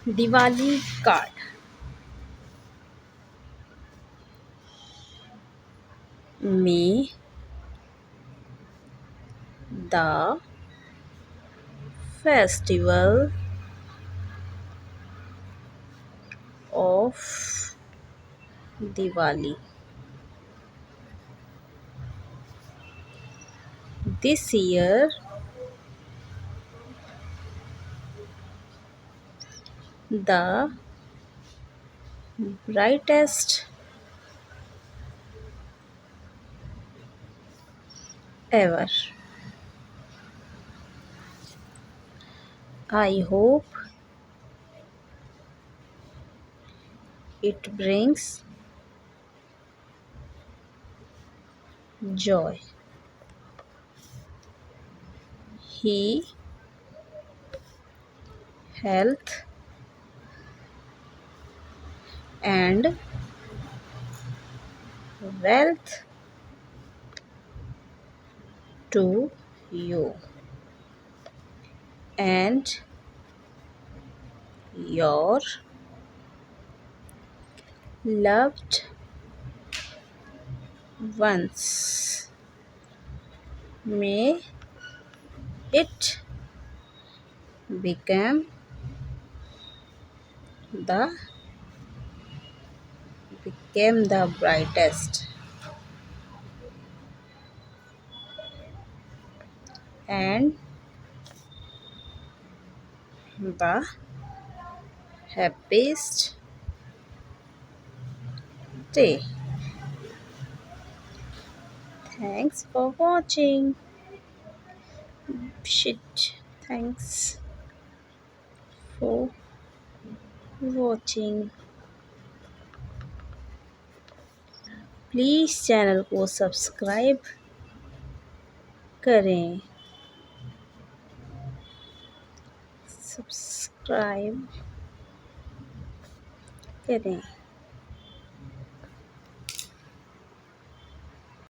Diwali card. May the festival of Diwali this year the brightest ever. I hope it brings joy. He health and wealth to you and your loved ones. May it become the the brightest and the happiest day. Thanks for watching. Shit. Thanks for watching. Please channel को subscribe करें. Subscribe करें.